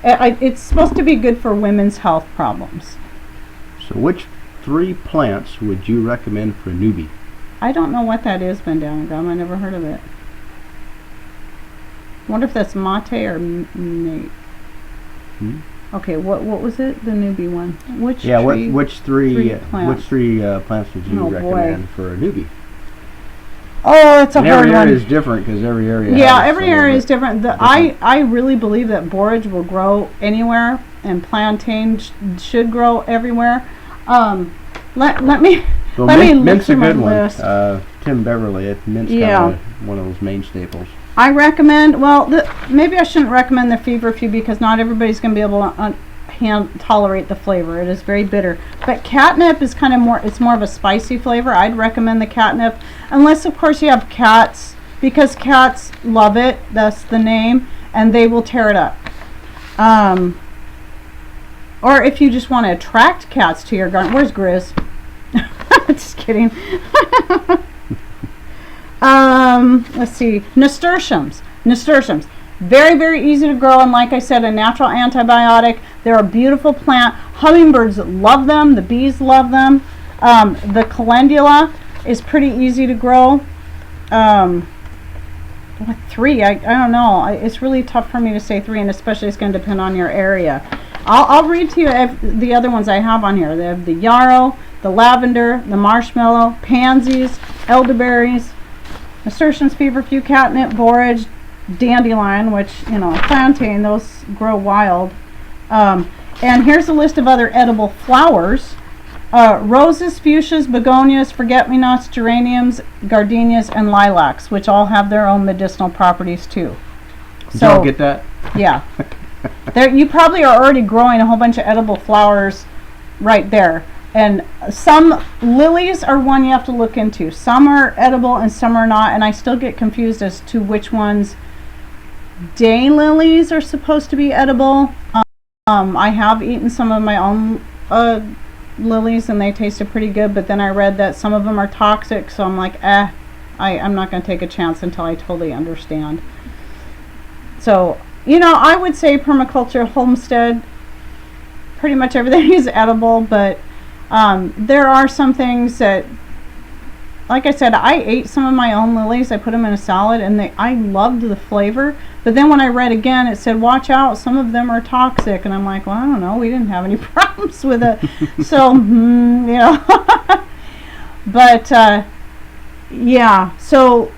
It's supposed to be good for women's health problems. So which 3 plants would you recommend for a newbie? I don't know what that is, Bandanagam. I never heard of it. I wonder if that's mate or nate. Okay, what was it? The newbie one. Which three plants would you recommend for a newbie? Oh, it's a hard one. Every area is different because every area. Yeah, every area is different. I really believe that borage will grow anywhere, and plantain should grow everywhere. Let me look mint's through a my good list. one. Tim Beverly, mint's kind of one of those main staples. I recommend. Well, maybe I shouldn't recommend the feverfew because not everybody's going to be able to tolerate the flavor. It is very bitter. But catnip is kind of more. It's more of a spicy flavor. I'd recommend the catnip, unless of course you have cats, because cats love it. That's the name, and they will tear it up. Or if you just want to attract cats to your garden. Where's Grizz? Just kidding. Let's see. Nasturtiums. Very, very easy to grow, and like I said, a natural antibiotic. They're a beautiful plant. Hummingbirds love them. The bees love them. The calendula is pretty easy to grow. What 3? I don't know. It's really tough for me to say 3, and especially it's going to depend on your area. I'll read to you the other ones I have on here. They have the yarrow, the lavender, the marshmallow, pansies, elderberries, nasturtiums, feverfew, catnip, borage, dandelion, which, plantain, those grow wild. And here's a list of other edible flowers. Roses, fuchsias, begonias, forget-me-nots, geraniums, gardenias, and lilacs, which all have their own medicinal properties too. Did y'all get that? Yeah. You probably are already growing a whole bunch of edible flowers right there. And some lilies are one you have to look into. Some are edible and some are not, and I still get confused as to which ones. Daylilies are supposed to be edible. I have eaten some of my own lilies and they tasted pretty good, but then I read that some of them are toxic, so I'm like, I'm not going to take a chance until I totally understand. So, I would say permaculture, homestead, pretty much everything is edible, but there are some things that, like I said, I ate some of my own lilies. I put them in a salad, and I loved the flavor. But then when I read again, it said, watch out, some of them are toxic. And I'm like, well, I don't know. We didn't have any problems with it. So, But, yeah. So,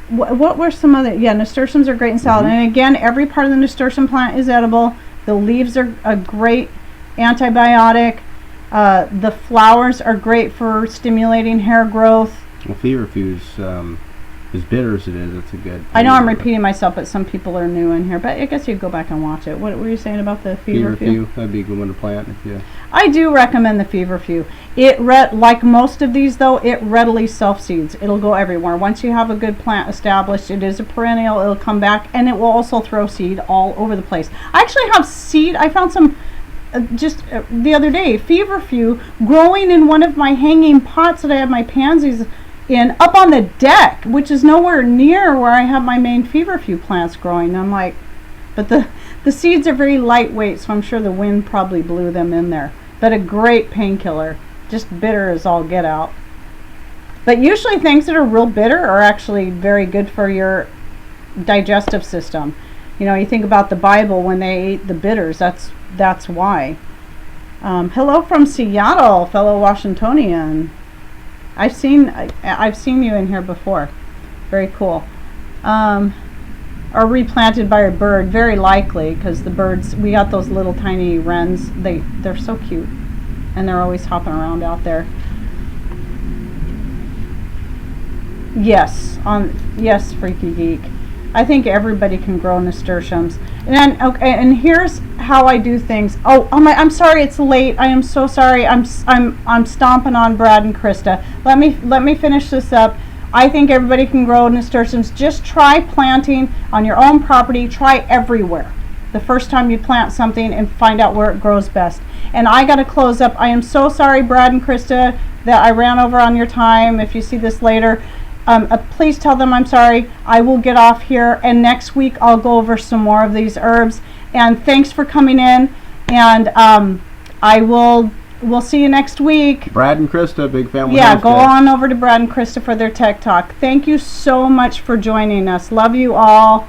what were some other? Yeah, nasturtiums are great in salad. And again, every part of the nasturtium plant is edible. The leaves are a great antibiotic. The flowers are great for stimulating hair growth. Well, feverfew is as bitter as it is. It's a good. I know I'm repeating myself, but some people are new in here. But I guess you'd go back and watch it. What were you saying about the feverfew? That'd be a good one to plant if you. I do recommend the feverfew. Like most of these, though, it readily self-seeds. It'll go everywhere. Once you have a good plant established, it is a perennial. It'll come back, and it will also throw seed all over the place. I actually have seed. I found some. Just the other day, feverfew growing in one of my hanging pots that I have my pansies in up on the deck, which is nowhere near where I have my main feverfew plants growing. I'm like, but the seeds are very lightweight, so I'm sure the wind probably blew them in there. But a great painkiller, just bitter as all get out. But usually things that are real bitter are actually very good for your digestive system. You think about the Bible when they ate the bitters. That's why. Hello from Seattle, fellow Washingtonian. I've seen you in here before. Very cool. Or replanted by a bird, very likely, because the birds. We got those little tiny wrens. They're so cute, and they're always hopping around out there. Yes, Freaky Geek. I think everybody can grow nasturtiums. And then, okay, and here's how I do things. I'm sorry, it's late. I am so sorry. I'm stomping on Brad and Krista. Let me finish this up. I think everybody can grow nasturtiums. Just try planting on your own property. Try everywhere the first time you plant something and find out where it grows best. And I got to close up. I am so sorry, Brad and Krista, that I ran over on your time. If you see this later, please tell them I'm sorry. I will get off here, and next week I'll go over some more of these herbs. And thanks for coming in, and we'll see you next week. Brad and Krista, Big Family Yeah, Homestead. go on over to Brad and Krista for their Tech Talk. Thank you so much for joining us. Love you all.